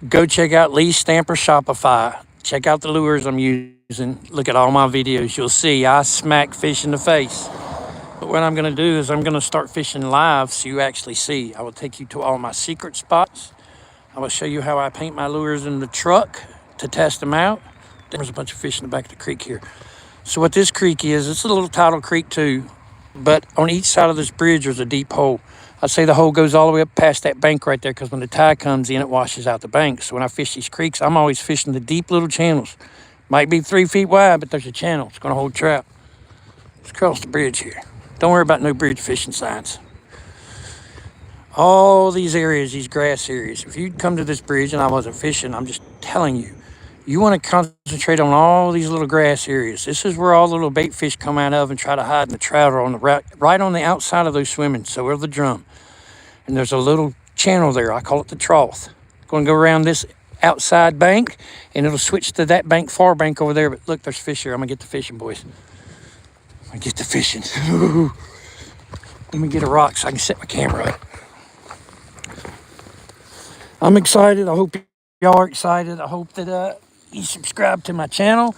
Go check out Lee Stamper Shopify. Check out the lures I'm using. Look at all my videos. You'll see I smack fish in the face. But what I'm going to do is I'm going to start fishing live so you actually see. I will take you to all my secret spots. I will show you how I paint my lures in the truck to test them out. There's a bunch of fish in the back of the creek here. So what this creek is, it's a little tidal creek too, but on each side of this bridge there's a deep hole. I'd say the hole goes all the way up past that bank right there because when the tide comes in, it washes out the bank. So when I fish these creeks, I'm always fishing the deep little channels. Might be 3 feet wide, but there's a channel. It's gonna hold trout. Let's cross the bridge here. Don't worry about no bridge fishing signs. All these areas, these grass areas, if you come to this bridge and I wasn't fishing, I'm just telling you, you want to concentrate on all these little grass areas. This is where all the little bait fish come out of and try to hide, and the trout are on the right on the outside of those swimming. So are the drum. And there's a little channel there. I call it the trough. Going to go around this outside bank, and it'll switch to that bank, far bank over there. But look, there's fish here. I'm going to get the fishing, boys. I'm going to get the fishing. Let me get a rock so I can set my camera up. I'm excited. I hope y'all are excited. I hope that you subscribe to my channel.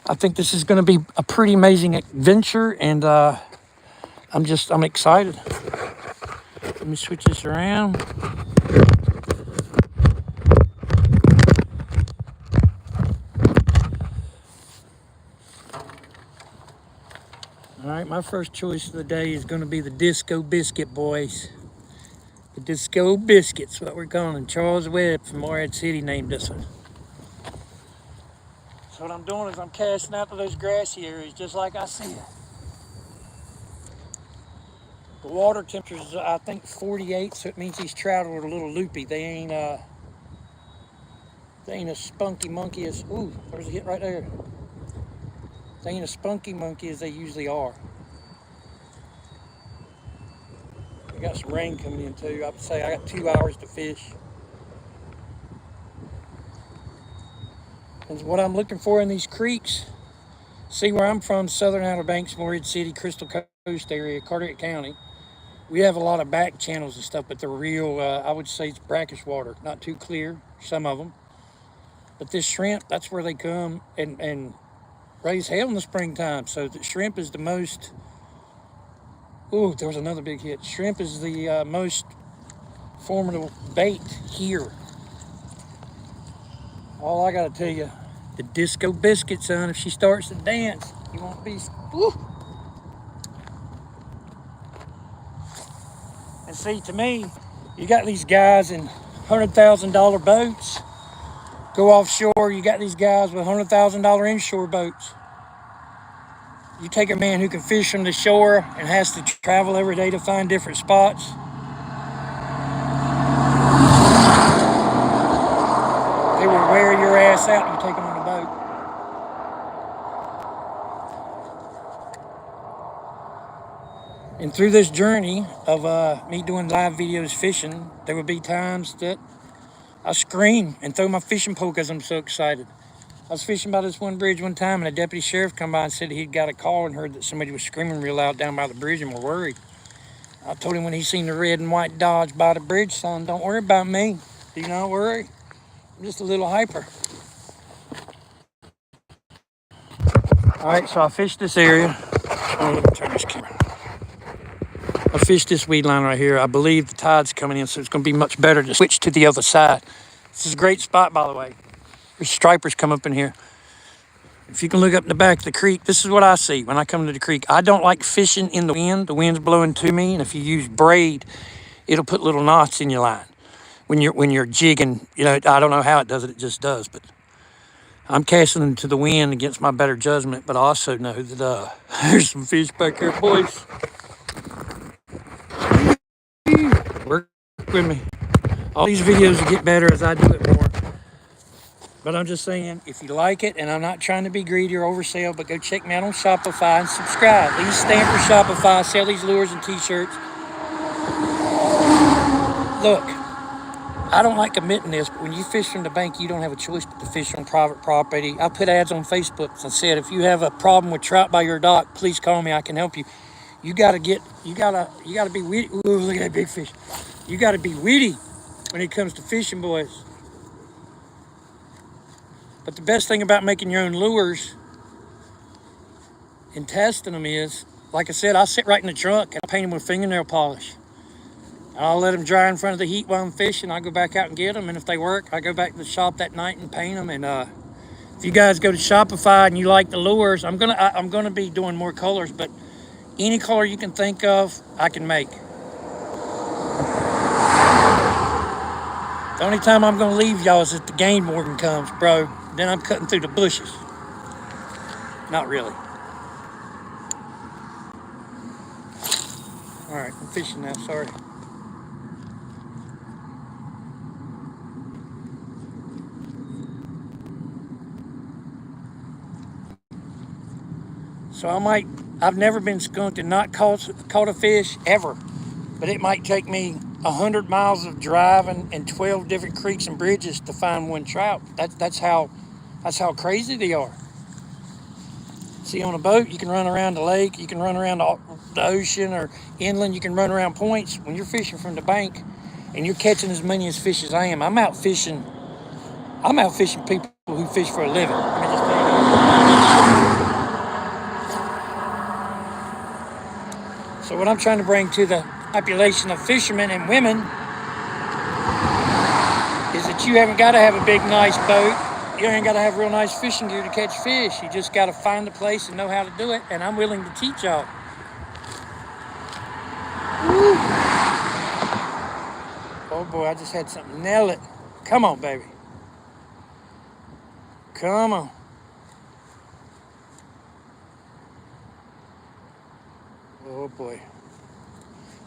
I think this is going to be a pretty amazing adventure, and I'm excited. Let me switch this around. All right, my first choice of the day is going to be the Disco Biscuit, boys. The Disco Biscuit's what we're calling them. Charles Webb from Morehead City named this one. So what I'm doing is I'm casting out to those grassy areas just like I see it. The water temperature is, I think, 48, so it means these trout are a little loopy. They ain't as spunky monkey as, ooh, there's a hit right there. They ain't as spunky monkey as they usually are. We got some rain coming in too. I would say I got 2 hours to fish. And what I'm looking for in these creeks, see where I'm from, Southern Outer Banks, Morehead City, Crystal Coast area, Carteret County. We have a lot of back channels and stuff, but they're real, I would say it's brackish water, not too clear, some of them. But this shrimp, that's where they come and raise hell in the springtime. So the shrimp is the most, ooh, there was another big hit. Shrimp is the most formidable bait here. All I gotta tell you, the Disco Biscuit, son, if she starts to dance, you won't be, woo. And see, to me, you got these guys in $100,000 boats, go offshore, you got these guys with $100,000 inshore boats. You take a man who can fish from the shore and has to travel every day to find different spots. They will wear your ass out and you take them on a boat. And through this journey of me doing live videos fishing, there would be times that I scream and throw my fishing pole because I'm so excited. I was fishing by this one bridge one time, and a deputy sheriff come by and said he'd got a call and heard that somebody was screaming real loud down by the bridge and were worried. I told him when he seen the red and white Dodge by the bridge, son, don't worry about me. Do not worry. I'm just a little hyper. All right, so I fished this area. Oh, let me turn this camera. I fished this weed line right here. I believe the tide's coming in, so it's going to be much better to switch to the other side. This is a great spot, by the way. There's stripers come up in here. If you can look up in the back of the creek, this is what I see when I come to the creek. I don't like fishing in the wind. The wind's blowing to me, and if you use braid, it'll put little knots in your line. When you're jigging, you know, I don't know how it does it, it just does, but I'm casting into the wind against my better judgment, but I also know that there's some fish back here, boys. Work with me. All these videos will get better as I do it more. But I'm just saying, if you like it, and I'm not trying to be greedy or oversell, but go check me out on Shopify and subscribe. Lee Stamper Shopify, sell these lures and t-shirts. Look, I don't like admitting this, but when you fish from the bank, you don't have a choice but to fish on private property. I put ads on Facebook and said, if you have a problem with trout by your dock, please call me, I can help you. You gotta be witty. Ooh, look at that big fish. You gotta be witty when it comes to fishing, boys. But the best thing about making your own lures and testing them is, like I said, I'll sit right in the truck and I'll paint them with fingernail polish. I'll let them dry in front of the heat while I'm fishing. I'll go back out and get them, and if they work, I go back to the shop that night and paint them. And if you guys go to Shopify and you like the lures, I'm gonna be doing more colors, but any color you can think of, I can make. The only time I'm gonna leave y'all is if the game warden comes, bro. Then I'm cutting through the bushes. Not really. All right, I'm fishing now, sorry. So I've never been skunked and not caught a fish ever, but it might take me 100 miles of driving and 12 different creeks and bridges to find one trout. That's how crazy they are. See, on a boat, you can run around the lake, you can run around the ocean or inland, you can run around points. When you're fishing from the bank and you're catching as many fish as I am, I'm out fishing people who fish for a living. Let me just tell you. So what I'm trying to bring to the population of fishermen and women is that you haven't got to have a big, nice boat. You ain't got to have real nice fishing gear to catch fish. You just got to find the place and know how to do it, and I'm willing to teach y'all. Woo. Oh boy, I just had something nail it. Come on, baby. Come on. Oh boy.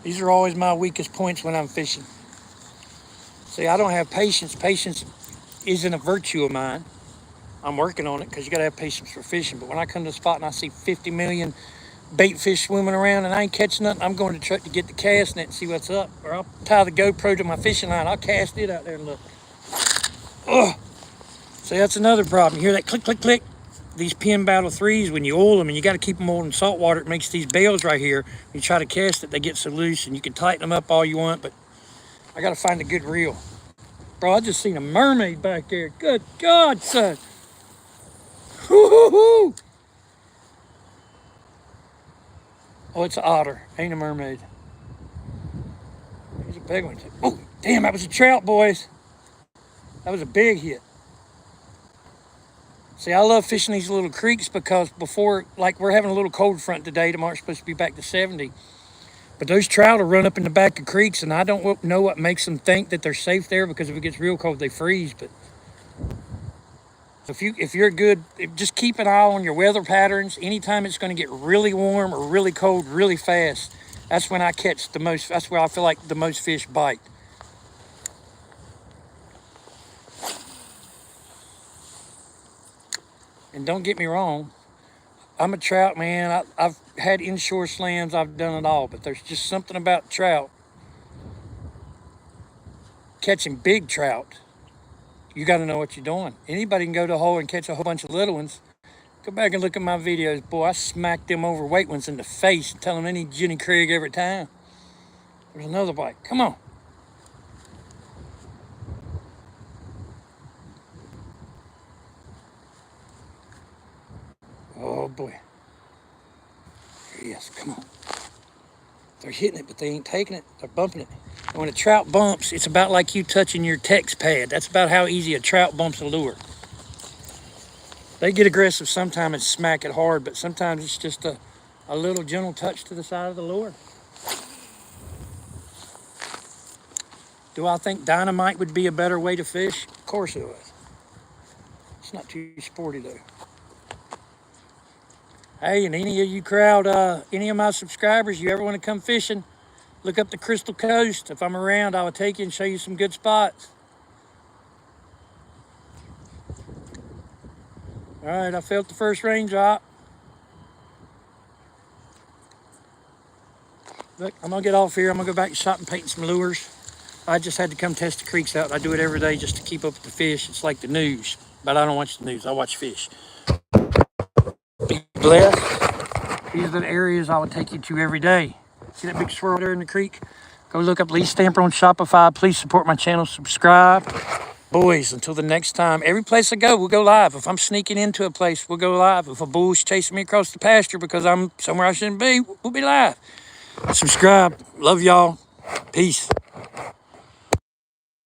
These are always my weakest points when I'm fishing. See, I don't have patience. Patience isn't a virtue of mine. I'm working on it because you got to have patience for fishing. But when I come to the spot and I see 50 million bait fish swimming around and I ain't catching nothing, I'm going to truck to get the cast net and see what's up. Or I'll tie the GoPro to my fishing line. I'll cast it out there and look. Ugh. See, that's another problem. You hear that click, click, click? These Penn Battle 3s, when you oil them, and you got to keep them oiled in salt water, it makes these bails right here. When you try to cast it, they get so loose, and you can tighten them up all you want, but I got to find a good reel. Bro, I just seen a mermaid back there. Good God, son. Woo-hoo-hoo. Oh, it's an otter. Ain't a mermaid. He's a big one. Oh, damn, that was a trout, boys. That was a big hit. See, I love fishing these little creeks because before, like we're having a little cold front today. Tomorrow's supposed to be back to 70. But those trout will run up in the back of creeks, and I don't know what makes them think that they're safe there, because if it gets real cold, they freeze. But if you're good, just keep an eye on your weather patterns. Anytime it's going to get really warm or really cold really fast, that's when I catch the most. That's where I feel like the most fish bite. And don't get me wrong, I'm a trout man. I've had inshore slams. I've done it all. But there's just something about trout. Catching big trout, you got to know what you're doing. Anybody can go to a hole and catch a whole bunch of little ones. Go back and look at my videos. Boy, I smacked them overweight ones in the face and tell them they need Jenny Craig every time. There's another bite. Come on. Oh boy. There he is. Come on. They're hitting it, but they ain't taking it. They're bumping it. And when a trout bumps, it's about like you touching your text pad. That's about how easy a trout bumps a lure. They get aggressive sometimes and smack it hard, but sometimes it's just a little gentle touch to the side of the lure. Do I think dynamite would be a better way to fish? Of course it would. It's not too sporty though. Hey, and any of you crowd, any of my subscribers, you ever want to come fishing, look up the Crystal Coast. If I'm around, I will take you and show you some good spots. All right, I felt the first raindrop. Look, I'm gonna get off here. I'm gonna go back to shop and paint some lures. I just had to come test the creeks out. I do it every day just to keep up with the fish. It's like the news, but I don't watch the news. I watch fish. Be blessed. These are the areas I would take you to every day. See that big swirl there in the creek? Go look up Lee Stamper on Shopify. Please support my channel. Subscribe. Boys, until the next time, every place I go, we'll go live. If I'm sneaking into a place, we'll go live. If a bull's chasing me across the pasture because I'm somewhere I shouldn't be, we'll be live. Subscribe. Love y'all. Peace.